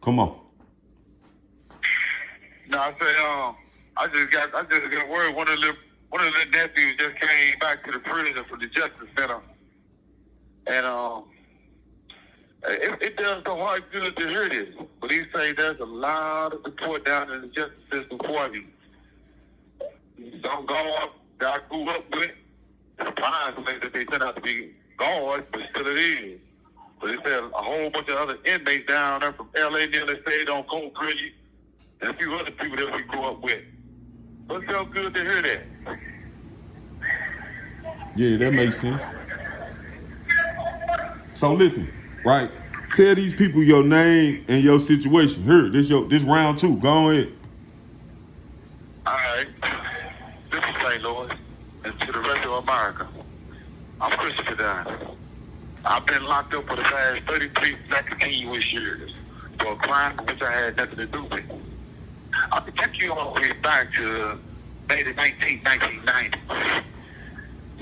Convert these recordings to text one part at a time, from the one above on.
Come on. No, I said, I just got word. One of the nephews just came back to the prison from the Justice Center, and it does the heart good to hear this. But he say there's a lot of support down in the justice system for you. Some guards that I grew up with, sometimes that they turn out to be guards, but still it is. But they said a whole bunch of other inmates down there from L.A. nearly stayed on Cold Bridge, and a few other people that we grew up with. So it felt good to hear that. Yeah, that makes sense. So listen, right? Tell these people your name and your situation. Here, this round 2. Go ahead. All right. This is St. Louis, and to the rest of America. I'm Christopher Dunn. I've been locked up for the past 33 continuous years for a crime which I had nothing to do with. I can take you all the way back to May the 19th, 1990.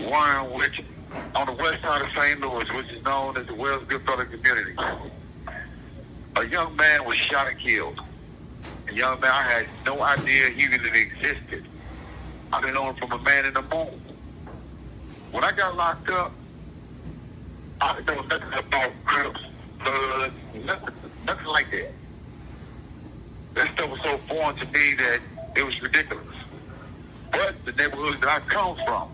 One which on the west side of St. Louis, which is known as the Wells Goodfellow community. A young man was shot and killed. A young man, I had no idea he even existed. I've been known from a man in the moon. When I got locked up, I didn't know nothing about Crips, blood, nothing like that. That stuff was so foreign to me that it was ridiculous. But the neighborhoods that I come from,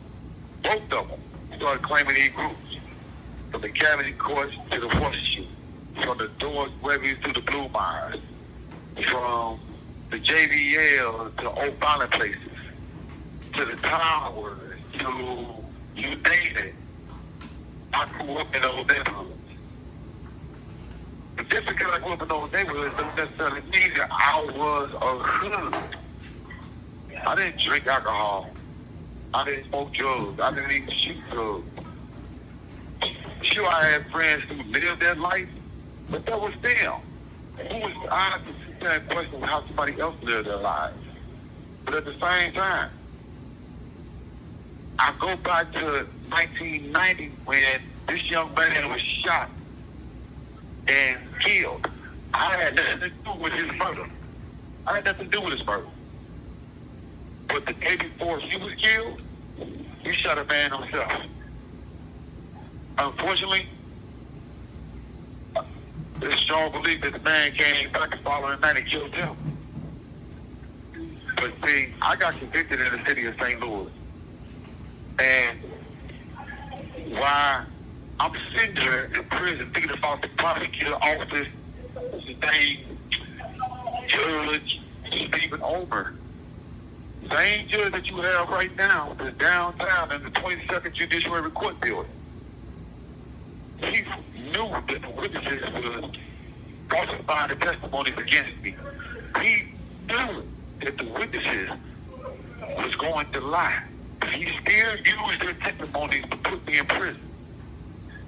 both of them, started claiming these groups. From the Cavity Courts to the Horseshoe, from the Doors Webbies to the Blue Mines, from the JVL to Old Violent Places, to the Towers, to you name it. I grew up in those neighborhoods. But just because I grew up in those neighborhoods doesn't necessarily mean that I was a hood. I didn't drink alcohol. I didn't smoke drugs. I didn't even shoot drugs. Sure, I had friends who lived that life, but that was them. Who was I to sit there and question how somebody else lived their lives? But at the same time, I go back to 1990 when this young man was shot and killed. I had nothing to do with his murder. But the day before he was killed, he shot a man himself. Unfortunately, there's strong belief that the man came back the following night and killed him. But see, I got convicted in the city of St. Louis. And while I'm sitting there in prison thinking about the prosecutor office, the name, Judge Stephen Omer, same judge that you have right now is downtown in the 22nd Judiciary Court building. He knew that the witnesses were falsifying the testimonies against me. He knew that the witnesses was going to lie. He still used their testimonies to put me in prison.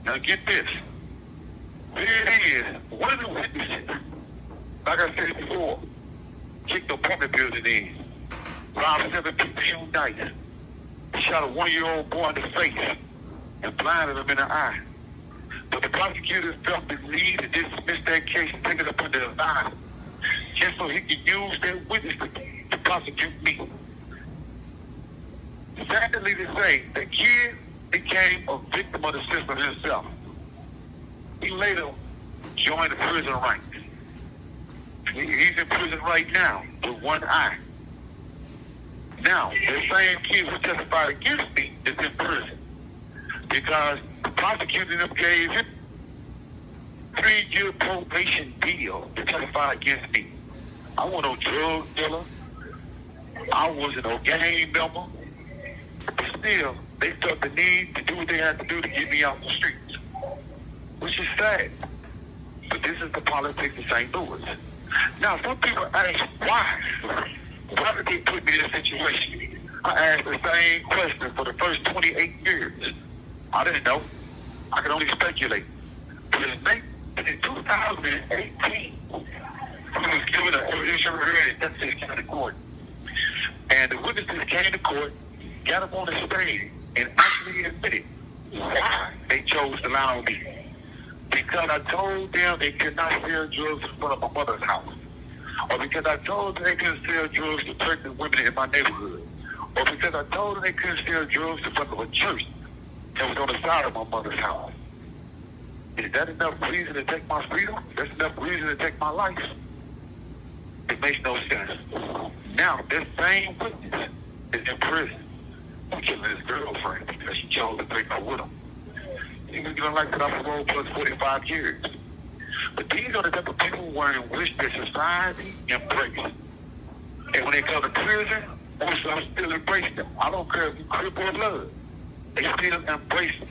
Now get this. There it is. One of the witnesses, like I said before, kicked the apartment building in, robbed 7 people, shooting dice, shot a 1-year-old boy in the face, and blinded him in the eye. But the prosecutor felt the need to dismiss that case and take it up under advisement, just so he could use that witness to prosecute me. Sadly to say, the kid became a victim of the system himself. He later joined the prison ranks. He's in prison right now with one eye. Now, the same kid who testified against me is in prison because the prosecutor gave him a 3-year probation deal to testify against me. I wasn't no drug dealer. I wasn't no gang member. But still, they felt the need to do what they had to do to get me out the streets, which is sad. But this is the politics of St. Louis. Now, some people ask, why? Why did they put me in this situation? I asked the same question for the first 28 years. I didn't know. I could only speculate. But in 2018, I was given an evidentiary hearing at Texas County Court. And the witnesses came to court, got up on the stage, and actually admitted why they chose to lie on me. Because I told them they could not sell drugs in front of my mother's house. Or because I told them they couldn't sell drugs to pregnant women in my neighborhood. Or because I told them they couldn't sell drugs in front of a church that was on the side of my mother's house. Is that enough reason to take my freedom? That's enough reason to take my life? It makes no sense. Now, this same witness is in prison for killing his girlfriend because she chose to break up with him. He was given life without parole plus 45 years. But these are the type of people in which the society embraces. And when they come to prison, also I still embrace them. I don't care if you crip or blood. They still embrace them.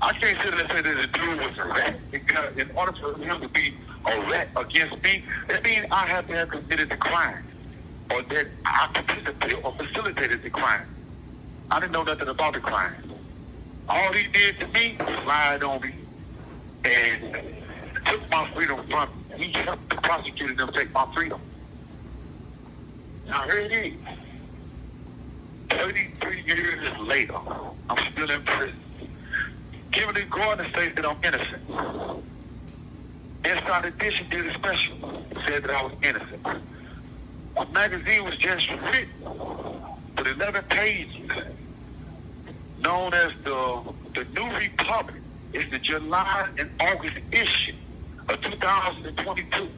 I can't sit there and say that the dude was a rat, because in order for him to be a rat against me, that means I have to have committed the crime, or that I participated or facilitated the crime. I didn't know nothing about the crime. All he did to me was lied on me and took my freedom from me. He helped the prosecutor them take my freedom. Now here it is. 33 years later, I'm still in prison. Kimberly Gordon says that I'm innocent. Inside Edition did a special, said that I was innocent. A magazine was just written with 11 pages, known as the New Republic. It's the July and August issue of 2022.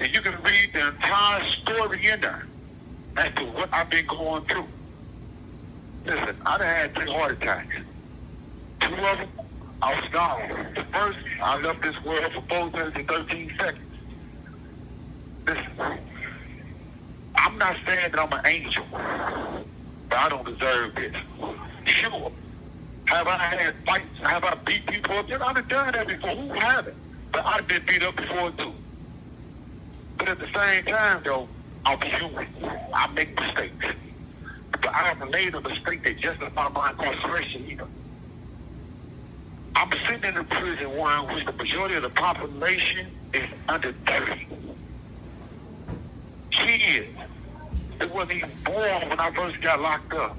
And you can read the entire story in there as to what I've been going through. Listen, I done had 3 heart attacks. 2 of them, I was gone. The first, I left this world for 4 minutes and 13 seconds. Listen, I'm not saying that I'm an angel, but I don't deserve this. Sure. Have I had fights? Have I beat people up? I've done that before. Who haven't? But I've been beat up before too. But at the same time, though, I'm human. I make mistakes. But I haven't made a mistake that justifies my incarceration either. I'm sitting in a prison one in which the majority of the population is under 30. Kids that wasn't even born when I first got locked up.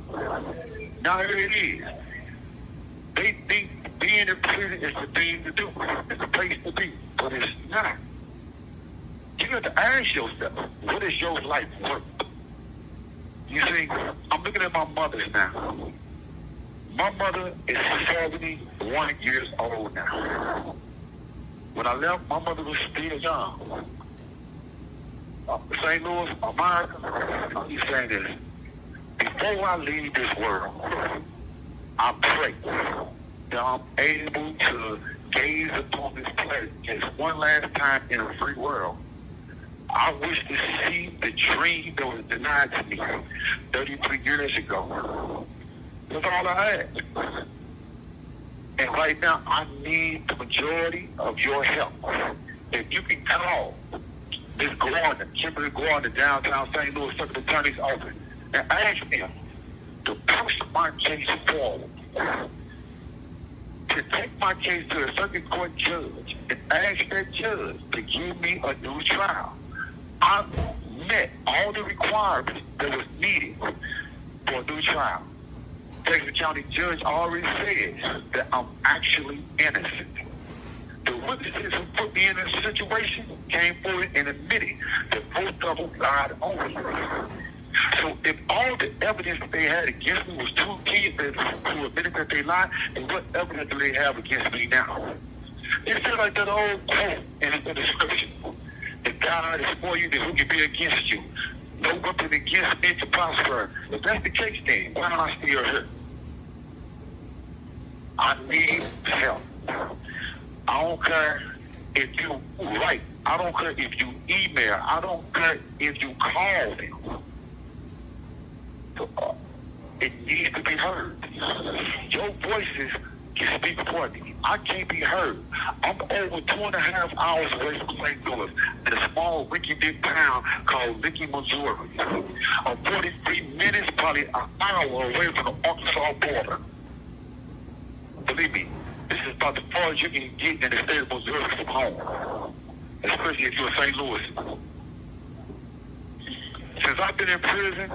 Now here it is. They think being in prison is the thing to do. It's the place to be. But it's not. You got to ask yourself, what is your life worth? You see, I'm looking at my mother now. My mother is 71 years old now. When I left, my mother was still young. St. Louis, America, he's saying this. Before I leave this world, I pray that I'm able to gaze upon this place just one last time in a free world. I wish to see the dream that was denied to me 33 years ago. That's all I had. And right now, I need the majority of your help. If you can call Ms. Gordon, Kimberly Gordon, downtown St. Louis Circuit Attorney's Office, and ask them to push my case forward. To take my case to a circuit court judge and ask that judge to give me a new trial. I met all the requirements that was needed for a new trial. Texas County judge already said that I'm actually innocent. The witnesses who put me in this situation came forward and admitted that both of them lied on me. So if all the evidence that they had against me was 2 kids who admitted that they lied, and what evidence do they have against me now? It's just like that old quote in the description. If God is for you, then who can be against you? No weapon against me to prosper. If that's the case, then why am I still here? I need help. I don't care if you write. I don't care if you email. I don't care if you call them. It needs to be heard. Your voices can speak for me. I can't be heard. I'm over 2.5 hours away from St. Louis in a small rinky-dink town called Licky, Missouri. I'm 43 minutes, probably an hour away from the Arkansas border. Believe me, this is about the far as you can get in the state of Missouri from home, especially if you're in St. Louis. Since I've been in prison,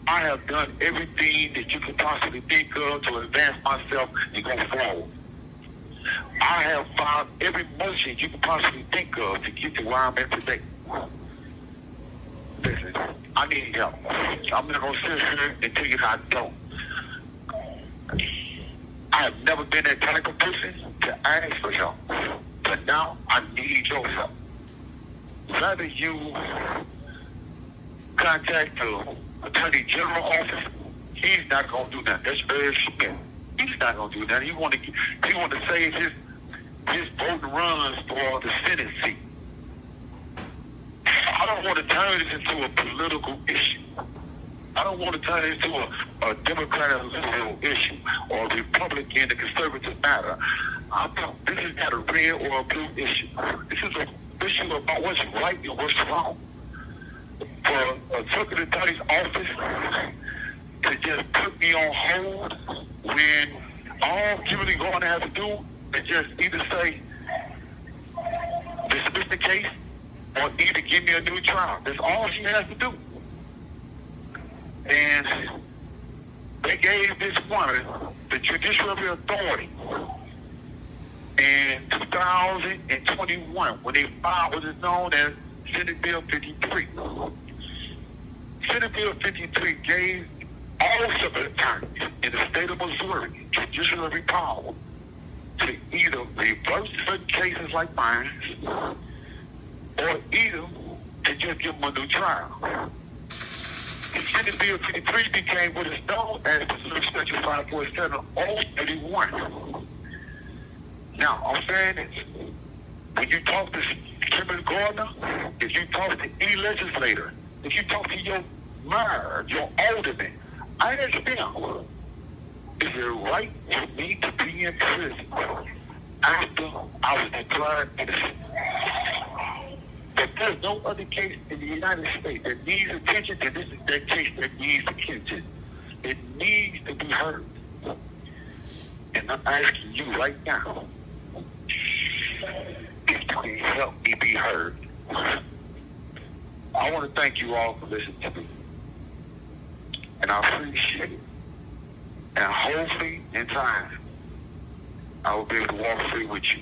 I have done everything that you could possibly think of to advance myself and go forward. I have filed every motion you can possibly think of to get to where I'm at today. Listen, I need help. I'm not going to sit here and tell you how I don't. I have never been that type of person to ask for help. But now I need your help. Rather you contact the Attorney General office, he's not going to do that. That's very Smith. He's not going to do that. He want to save his voting runs for the Senate seat. I don't want to turn this into a political issue. I don't want to turn it into a Democratic liberal issue or a Republican and conservative matter. This is not a red or a blue issue. This is an issue about what's right and what's wrong. For a Circuit Attorney's office to just put me on hold when all I'm really going to have to do is just either say, dismiss the case, or either give me a new trial. That's all she has to do. And they gave this woman the judiciary authority in 2021 when they filed what is known as Senate Bill 53. Senate Bill 53 gave all civil attorneys in the state of Missouri judiciary power to either reverse certain cases like mine or either to just give them a new trial. Senate Bill 53 became what is known as the Missouri Statute 547-031. Now, I'm saying this. When you talk to Kimberly Gardner, if you talk to any legislator, if you talk to your mayor, your alderman, I ask them, is it right for me to be in prison after I was declared innocent? But there's no other case in the United States that needs attention, and this is that case that needs attention. It needs to be heard. And I'm asking you right now, if you can help me be heard. I want to thank you all for listening to me. And I appreciate it. And hopefully, in time, I will be able to walk free with you.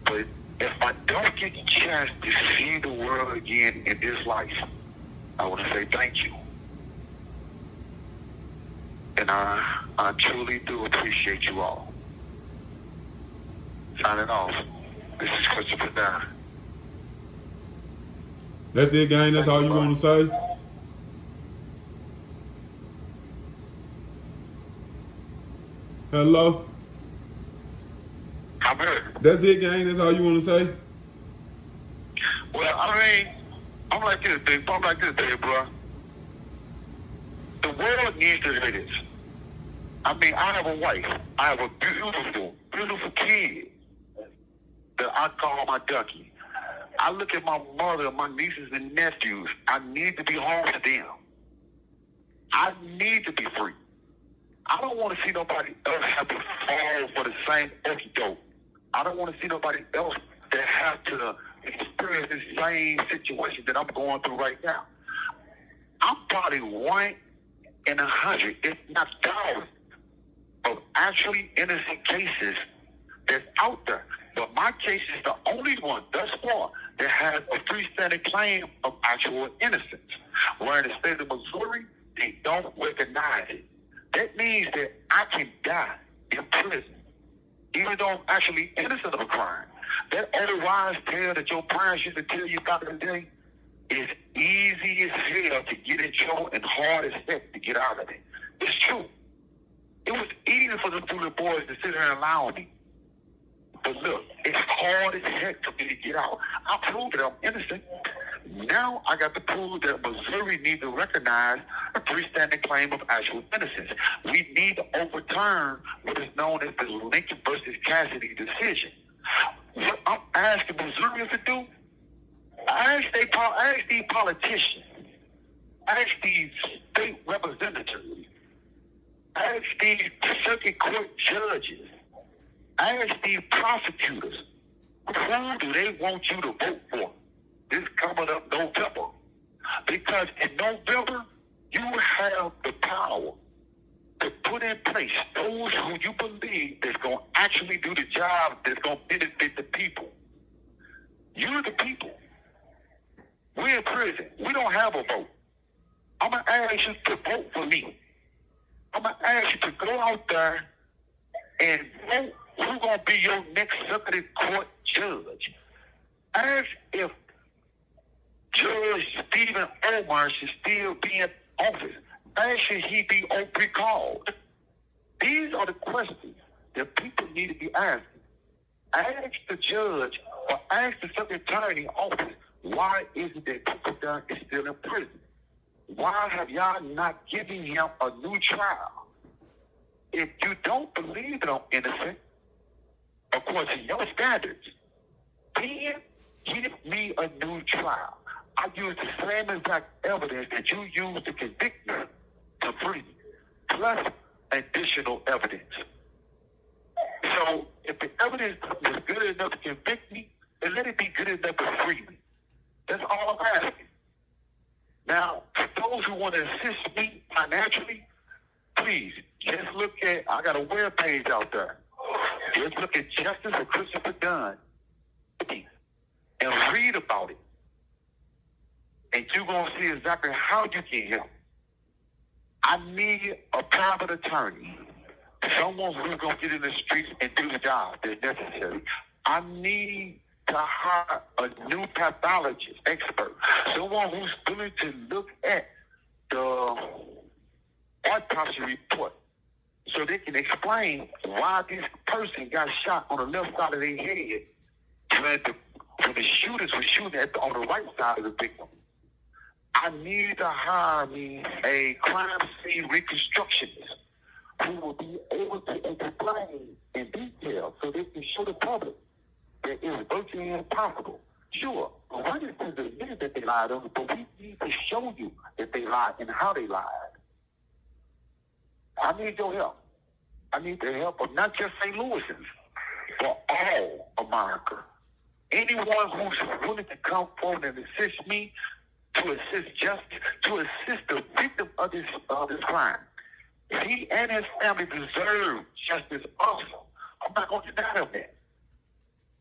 But if I don't get the chance to see the world again in this life, I want to say thank you. And I truly do appreciate you all. Signing off. This is Christopher Dunn. That's it, gang. That's all you want to say? Hello? I'm here. That's it, gang. That's all you want to say? Well, I mean, I'm like this, big bro. The world needs to hear this. I mean, I have a wife. I have a beautiful, beautiful kid that I call my ducky. I look at my mother, my nieces and nephews. I need to be home to them. I need to be free. I don't want to see nobody else have to fall for the same antidote. I don't want to see nobody else that have to experience the same situation that I'm going through right now. I'm probably 1 in 100, if not thousands, of actually innocent cases that's out there. But my case is the only one thus far that has a freestanding claim of actual innocence. Where in the state of Missouri, they don't recognize it. That means that I can die in prison, even though I'm actually innocent of a crime. That old wise tale that your parents used to tell you back in the day is easy as hell to get in trouble and hard as heck to get out of it. It's true. It was easy for the two little boys to sit there and allow me. But look, it's hard as heck for me to get out. I proved that I'm innocent. Now I got to prove that Missouri needs to recognize a freestanding claim of actual innocence. We need to overturn what is known as the Lincoln versus Cassidy decision. What I'm asking Missourians to do, I ask these politicians, ask these state representatives, ask these circuit court judges, ask these prosecutors, who do they want you to vote for this coming up November? Because in November, you have the power to put in place those who you believe that's going to actually do the job that's going to benefit the people. You're the people. We're in prison. We don't have a vote. I'm going to ask you to vote for me. I'm going to ask you to go out there and vote who's going to be your next circuit court judge. Ask if Judge Stephen Omar should still be in office. Ask should he be on recalled. These are the questions that people need to be asking. Ask the judge or ask the circuit attorney in office, why is it that Christopher Dunn is still in prison? Why have y'all not given him a new trial? If you don't believe that I'm innocent, according to your standards, then give me a new trial. I use the same exact evidence that you used to convict me to free me, plus additional evidence. So if the evidence was good enough to convict me, then let it be good enough to free me. That's all I'm asking. Now, for those who want to assist me financially, please, just look at, I got a web page out there. Just look at Justice for Christopher Dunn and read about it. And you're going to see exactly how you can help. I need a private attorney, someone who's going to get in the streets and do the job that's necessary. I need to hire a new pathologist expert, someone who's willing to look at the autopsy report so they can explain why this person got shot on the left side of their head when the shooters were shooting on the right side of the victim. I need to hire me a crime scene reconstructionist who will be able to explain in detail so they can show the public that it's virtually impossible. Sure, witnesses admitted that they lied on it, but we need to show you that they lied and how they lied. I need your help. I need the help of not just St. Louisans, but all America. Anyone who's willing to come forward and assist me, to assist justice, to assist the victim of this crime. He and his family deserve justice also. I'm not going to deny them that.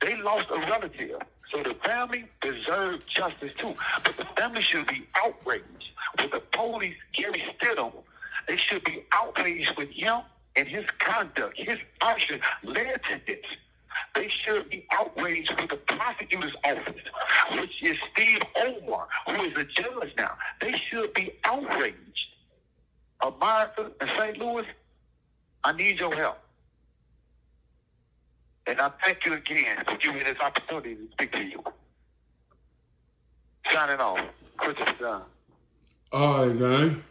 They lost a relative, so the family deserves justice too. But the family should be outraged with the police, Gary Stidham. They should be outraged with him and his conduct. His action led to this. They should be outraged with the prosecutor's office, which is Steve Omar, who is a judge now. They should be outraged. America and St. Louis, I need your help. And I thank you again for giving me this opportunity to speak to you. Signing off, Christopher Dunn. All right, gang.